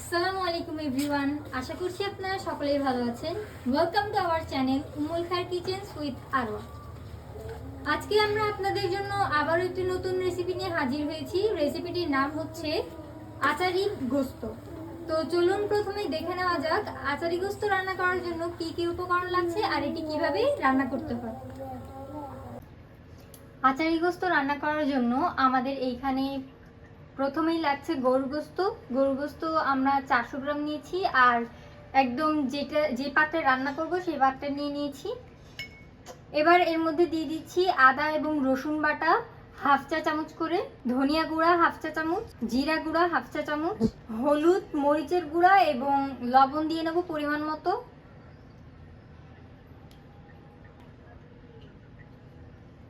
আসসালামু আলাইকুম এভরিওয়ান, আশা করছি আপনারা সকলেই ভালো আছেন। Welcome to our channel Ummul Khayer কিচেনস with Arwa. আজকে আমরা আপনাদের জন্য আবারও একটি নতুন রেসিপি নিয়ে হাজির হয়েছি। রেসিপিটির নাম হচ্ছে আচারি গোস্ত। তো চলুন প্রথমে দেখে নেওয়া যাক আচারি গোস্ত রান্না করার জন্য কি কি উপকরণ লাগছে আর এটি কিভাবে রান্না করতে হয়। আচারি গোস্ত রান্না করার জন্য আমাদের এইখানে প্রথমেই লাগছে গরুর গোস্ত। গরুর গোস্ত আমরা 400 গ্রাম নিয়েছি, আর একদম যে পাত্রে রান্না করব সেই পাত্রে নিয়েছি। এবার এর মধ্যে দিয়ে দিচ্ছি আদা এবং রসুন বাটা হাফ চা চামচ করে, ধনিয়া গুঁড়া হাফ চা চামচ, জিরা গুঁড়া হাফ চা চামচ, হলুদ মরিচের গুঁড়া এবং লবণ দিয়ে নেব পরিমাণ মতো।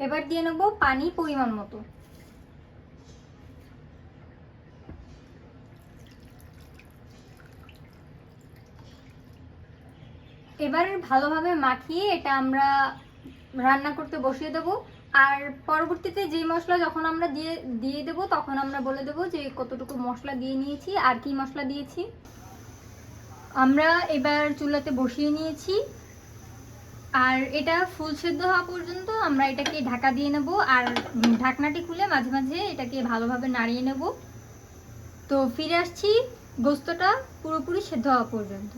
এবার দিয়ে নেব পানি পরিমাণ মতো। এবার ভালোভাবে মাখিয়ে এটা আমরা রান্না করতে বসিয়ে দেবো। আর পরবর্তীতে যে মশলা যখন আমরা দিয়ে দেবো তখন আমরা বলে দেবো যে কতটুকু মশলা দিয়ে নিয়েছি আর কি মশলা দিয়েছি। আমরা এবার চুলাতে বসিয়ে নিয়েছি, আর এটা ফুল সেদ্ধ হওয়া পর্যন্ত আমরা এটাকে ঢাকা দিয়ে নেব। আর ঢাকনাটি খুলে মাঝে মাঝে এটাকে ভালোভাবে নাড়িয়ে নেব। তো ফিরে আসছি গোস্তটা পুরোপুরি সেদ্ধ হওয়া পর্যন্ত।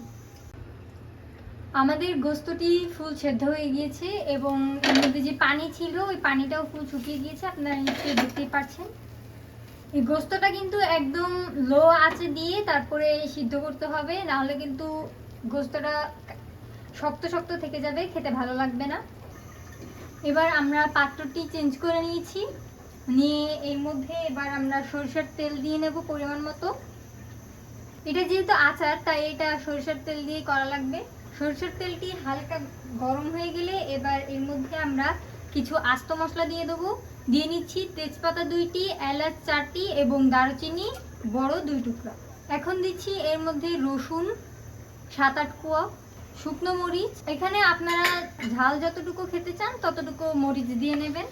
আমাদের গোস্তটি ফুল সেদ্ধ হয়ে গিয়েছে এবং এর মধ্যে যে পানি ছিল ওই পানিটাও ফুল শুকিয়ে গিয়েছে, আপনারা নিশ্চয়ই দেখতেই পাচ্ছেন। এই গোস্তটা কিন্তু একদম লো আঁচে দিয়ে তারপরে সিদ্ধ করতে হবে, নাহলে কিন্তু গোস্তটা শক্ত শক্ত থেকে যাবে, খেতে ভালো লাগবে না। এবার আমরা পাত্রটি চেঞ্জ করে নিয়েছি, নিয়ে এর মধ্যে এবার আমরা সরিষার তেল দিয়ে নেব পরিমাণ মতো। এটা যেহেতু আচার তাই এটা সরিষার তেল দিয়ে করা লাগবে। সরষের তেলটি হালকা গরম হয়ে গেলে এবার এর মধ্যে আমরা কিছু আস্ত মশলা দিয়ে দেবো। দিয়ে নিচ্ছি তেজপাতা 2টি, এলাচ 4টি এবং দারুচিনি বড় 2 টুকরা। এখন দিচ্ছি এর মধ্যে রসুন 7-8 কোয়া, শুকনো মরিচ, এখানে আপনারা ঝাল যতটুকু খেতে চান ততটুকু মরিচ দিয়ে নেবেন।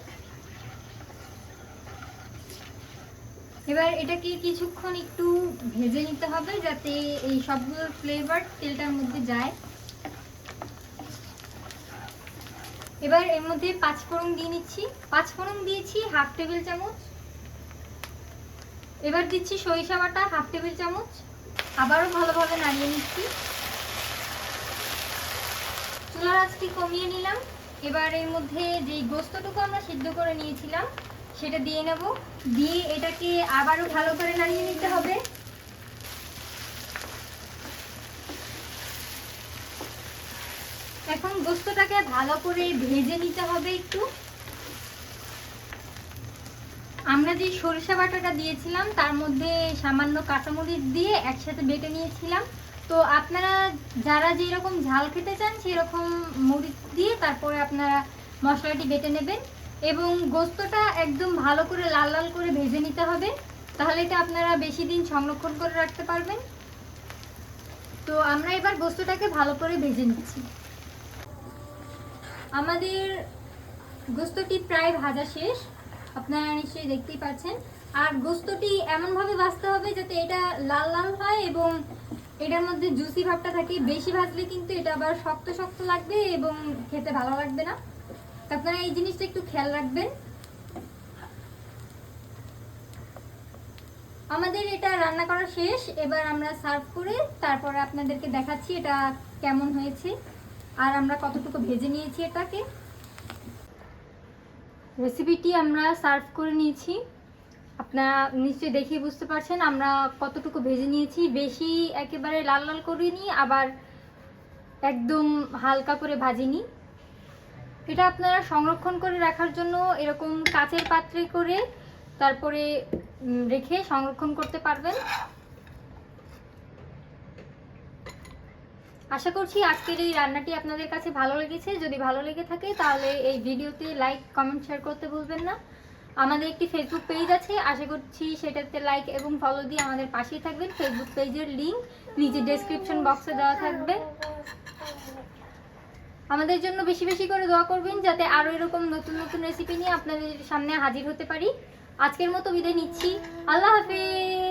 এবার এটাকে কিছুক্ষণ একটু ভেজে নিতে হবে যাতে এই সবগুলোর ফ্লেভার তেলটার মধ্যে যায়। এবার এর মধ্যে 5 ফোড়ন দিয়ে নিচ্ছি। 5 ফোড়ন দিয়েছি হাফ টেবিল চামচ। এবার দিচ্ছি সরিষা বাটা হাফ টেবিল চামচ। আবারও ভালোভাবে নাড়িয়ে নিচ্ছি। চুলার আঁচটি কমিয়ে নিলাম। এবার এর মধ্যে যে গোস্তটুকু আমরা সিদ্ধ করে নিয়েছিলাম সেটা দিয়ে নেব। দিয়ে এটাকে আবারও ভালো করে নাড়িয়ে নিতে হবে। এখন গোস্তটাকে ভালো করে ভেজে নিতে হবে একটু। আমরা যে সরিষা বাটাটা দিয়েছিলাম তার মধ্যে সামান্য কাঁচামরিচ দিয়ে একসাথে বেটে নিয়েছিলাম। তো আপনারা যারা যেরকম ঝাল খেতে চান সেরকম মরিচ দিয়ে তারপরে আপনারা মশলাটি বেটে নেবেন এবং গোস্তটা একদম ভালো করে লাল লাল করে ভেজে নিতে হবে, তাহলে এটা আপনারা বেশি দিন সংরক্ষণ করে রাখতে পারবেন। তো আমরা এবার গোস্তটাকে ভালো করে ভেজে নিচ্ছি। আমাদের গোস্তটি প্রায় ভাজা শেষ, আপনারা নিশ্চয়ই দেখতেই পাচ্ছেন। আর গোস্তটি এমনভাবে ভাজতে হবে যাতে এটা লাল লাল হয় এবং এটার মধ্যে জুসি ভাবটা থাকে। বেশি ভাজলে কিন্তু এটা আবার শক্ত শক্ত লাগবে এবং খেতে ভালো লাগবে না। আপনারা এই জিনিসটা একটু খেয়াল রাখবেন। আমাদের এটা রান্না করা শেষ, এবার আমরা সার্ভ করে তারপরে আপনাদেরকে দেখাচ্ছি এটা কেমন হয়েছে আর আমরা কতটুকু ভেজে নিয়েছি এটাকে। রেসিপিটি আমরা সার্ভ করে নিয়েছি, আপনারা নিশ্চয়ই দেখেই বুঝতে পারছেন আমরা কতটুকু ভেজে নিয়েছি। বেশি একেবারে লাল লাল করিনি, আবার একদম হালকা করে ভাজিনি। এটা আপনারা সংরক্ষণ করে রাখার জন্য এরকম কাচের পাত্রে করে তারপরে রেখে সংরক্ষণ করতে পারবেন। আশা করছি আজকের এই রান্নাটি আপনাদের কাছে ভালো লেগেছে। যদি ভালো লেগে থাকে তাহলে এই ভিডিওতে লাইক কমেন্ট শেয়ার করতে ভুলবেন না। আমাদের একটি ফেসবুক পেজ আছে, আশা করছি সেটাতে লাইক এবং ফলো দিয়ে আমাদের পাশেই থাকবেন। ফেসবুক পেজের লিংক নিচে ডেসক্রিপশন বক্সে দেওয়া থাকবে। আমাদের জন্য বেশি বেশি করে দোয়া করবেন যাতে আরও এরকম নতুন নতুন রেসিপি নিয়ে আপনাদের সামনে হাজির হতে পারি। আজকের মতো বিদায় নিচ্ছি। আল্লাহ হাফেজ।